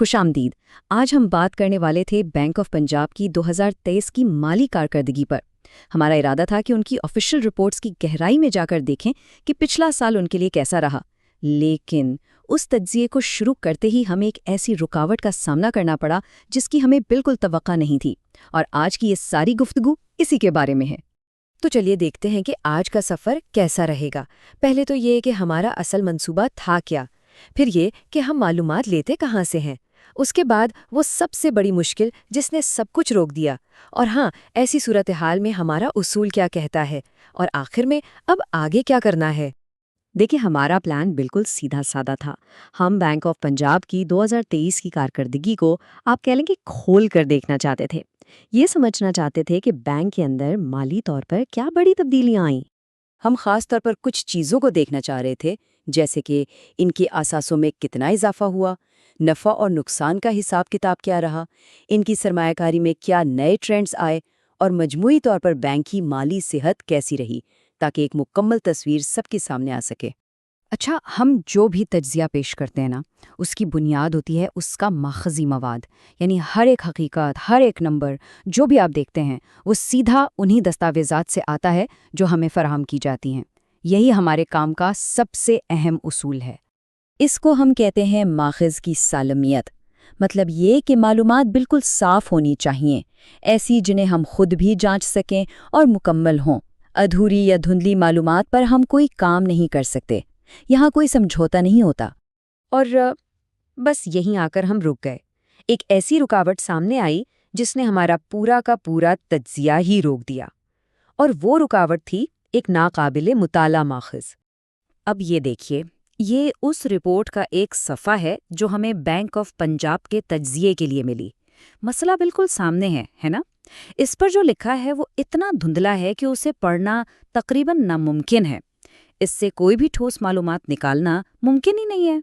खुश आमदीद। आज हम बात करने वाले थे बैंक ऑफ पंजाब की 2023 की माली कारकर्दगी पर। हमारा इरादा था कि उनकी ऑफिशियल रिपोर्ट्स की गहराई में जाकर देखें कि पिछला साल उनके लिए कैसा रहा। लेकिन उस तज्जिए को शुरू करते ही हमें एक ऐसी रुकावट का सामना करना पड़ा जिसकी हमें बिल्कुल तवक्का नहीं थी, और आज की ये सारी गुफ्तगू इसी के बारे में है। तो चलिए देखते हैं कि आज का सफ़र कैसा रहेगा। पहले तो ये कि हमारा असल मंसूबा था क्या, फिर ये कि हम मालूमात लेते कहाँ से हैं, उसके बाद वो सबसे बड़ी मुश्किल जिसने सब कुछ रोक दिया, और हाँ, ऐसी सूरत हाल में हमारा उसूल क्या कहता है, और आखिर में अब आगे क्या करना है। देखिए, हमारा प्लान बिल्कुल सीधा साधा था। हम बैंक ऑफ पंजाब की 2023 की कारकर्दगी को आप कह लें कि खोल कर देखना चाहते थे। ये समझना चाहते थे कि बैंक के अंदर माली तौर पर क्या बड़ी तब्दीलियां आईं। हम खास तौर पर कुछ चीज़ों को देखना चाह रहे थे, जैसे कि इनकी असासों में कितना इजाफा हुआ, नफ़ा और नुकसान का हिसाब किताब क्या रहा, इनकी सरमायाकारी में क्या नए ट्रेंड्स आए, और मजमूई तौर पर बैंक की माली सेहत कैसी रही, ताकि एक मुकम्मल तस्वीर सबके सामने आ सके। अच्छा, हम जो भी तज्जिया पेश करते हैं ना, उसकी बुनियाद होती है उसका माखज़ी मवाद। यानी हर एक हकीकत, हर एक नंबर जो भी आप देखते हैं, वो सीधा उन्हीं दस्तावेज़ात से आता है जो हमें फ़राहम की जाती हैं। यही हमारे काम का सबसे अहम उसूल है। इसको हम कहते हैं माखज़ की सालमियत। मतलब ये कि मालूमात बिल्कुल साफ़ होनी चाहिए, ऐसी जिन्हें हम खुद भी जांच सकें और मुकम्मल हों। अधूरी या धुंधली मालूमात पर हम कोई काम नहीं कर सकते। यहाँ कोई समझौता नहीं होता। और बस यहीं आकर हम रुक गए। एक ऐसी रुकावट सामने आई जिसने हमारा पूरा का पूरा तज्जिया ही रोक दिया, और वो रुकावट थी एक नाकाबिले मुताला माखज़। अब ये देखिए, ये उस रिपोर्ट का एक सफ़ा है जो हमें बैंक ऑफ पंजाब के तज्जिए के लिए मिली। मसला बिल्कुल सामने है ना? इस पर जो लिखा है वो इतना धुंधला है कि उसे पढ़ना तकरीबन नामुमकिन है। इससे कोई भी ठोस मालूमात निकालना मुमकिन ही नहीं है।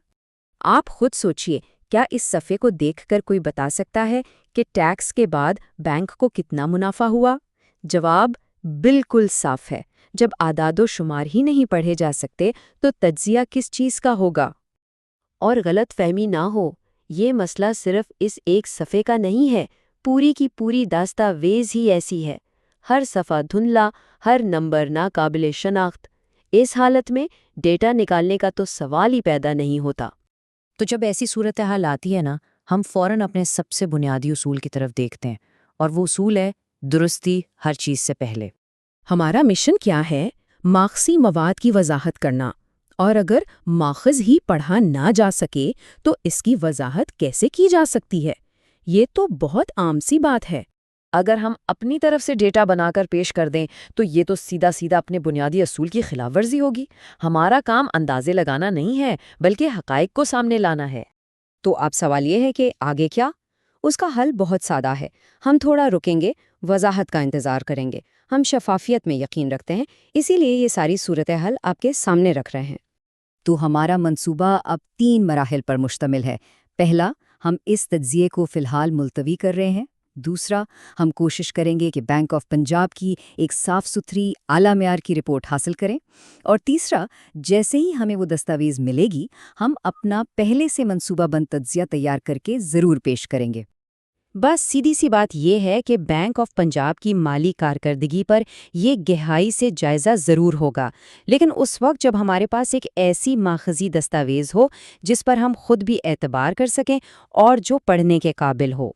आप खुद सोचिए, क्या इस सफ़े को देखकर कोई बता सकता है कि टैक्स के बाद बैंक को कितना मुनाफा हुआ? जवाब बिल्कुल साफ है। जब आदादो शुमार ही नहीं पढ़े जा सकते तो तज्जिया किस चीज़ का होगा? और गलत फहमी ना हो, ये मसला सिर्फ इस एक सफ़े का नहीं है, पूरी की पूरी दस्तावेज़ ही ऐसी है। हर सफ़ा धुंधला, हर नंबर नाकाबिले शनाख्त। इस हालत में डेटा निकालने का तो सवाल ही पैदा नहीं होता। तो जब ऐसी सूरत हाल आती है ना, हम फ़ौरन अपने सबसे बुनियादी उसूल की तरफ देखते हैं, और वो उसूल है दुरुस्ती हर चीज़ से पहले। हमारा मिशन क्या है? माखसी मवाद की वजाहत करना, और अगर माखज़ ही पढ़ा ना जा सके तो इसकी वजाहत कैसे की जा सकती है? ये तो बहुत आम सी बात है। अगर हम अपनी तरफ से डेटा बनाकर पेश कर दें तो ये तो सीधा सीधा अपने बुनियादी असूल की खिलाफवर्जी होगी। हमारा काम अंदाजे लगाना नहीं है, बल्कि हकाइक को सामने लाना है। तो अब सवाल ये है कि आगे क्या? उसका हल बहुत सादा है। हम थोड़ा रुकेंगे, वजाहत का इंतज़ार करेंगे। हम शफाफियत में यकीन रखते हैं, इसीलिए ये सारी सूरत हाल आपके सामने रख रहे हैं। तो हमारा मंसूबा अब 3 मराहिल पर मुश्तमिल है। पहला, हम इस तज्जिए को फ़िलहाल मुलतवी कर रहे हैं। दूसरा, हम कोशिश करेंगे कि बैंक ऑफ पंजाब की एक साफ़ सुथरी आला मेयार की रिपोर्ट हासिल करें। और तीसरा, जैसे ही हमें वो दस्तावेज़ मिलेगी, हम अपना पहले से मंसूबाबंद तज्जिया तैयार करके ज़रूर पेश करेंगे। बस सीधी सी बात यह है कि बैंक ऑफ पंजाब की माली कारकर्दगी पर ये गहराई से जायज़ा ज़रूर होगा, लेकिन उस वक्त जब हमारे पास एक ऐसी माखज़ी दस्तावेज़ हो जिस पर हम खुद भी एतबार कर सकें और जो पढ़ने के काबिल हो।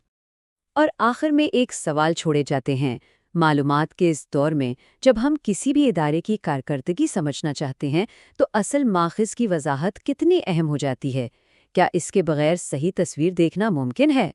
और आखिर में एक सवाल छोड़े जाते हैं। मालूमात के इस दौर में जब हम किसी भी इदारे की कारकर्दगी समझना चाहते हैं तो असल माखज़ की वजाहत कितनी अहम हो जाती है? क्या इसके बगैर सही तस्वीर देखना मुमकिन है?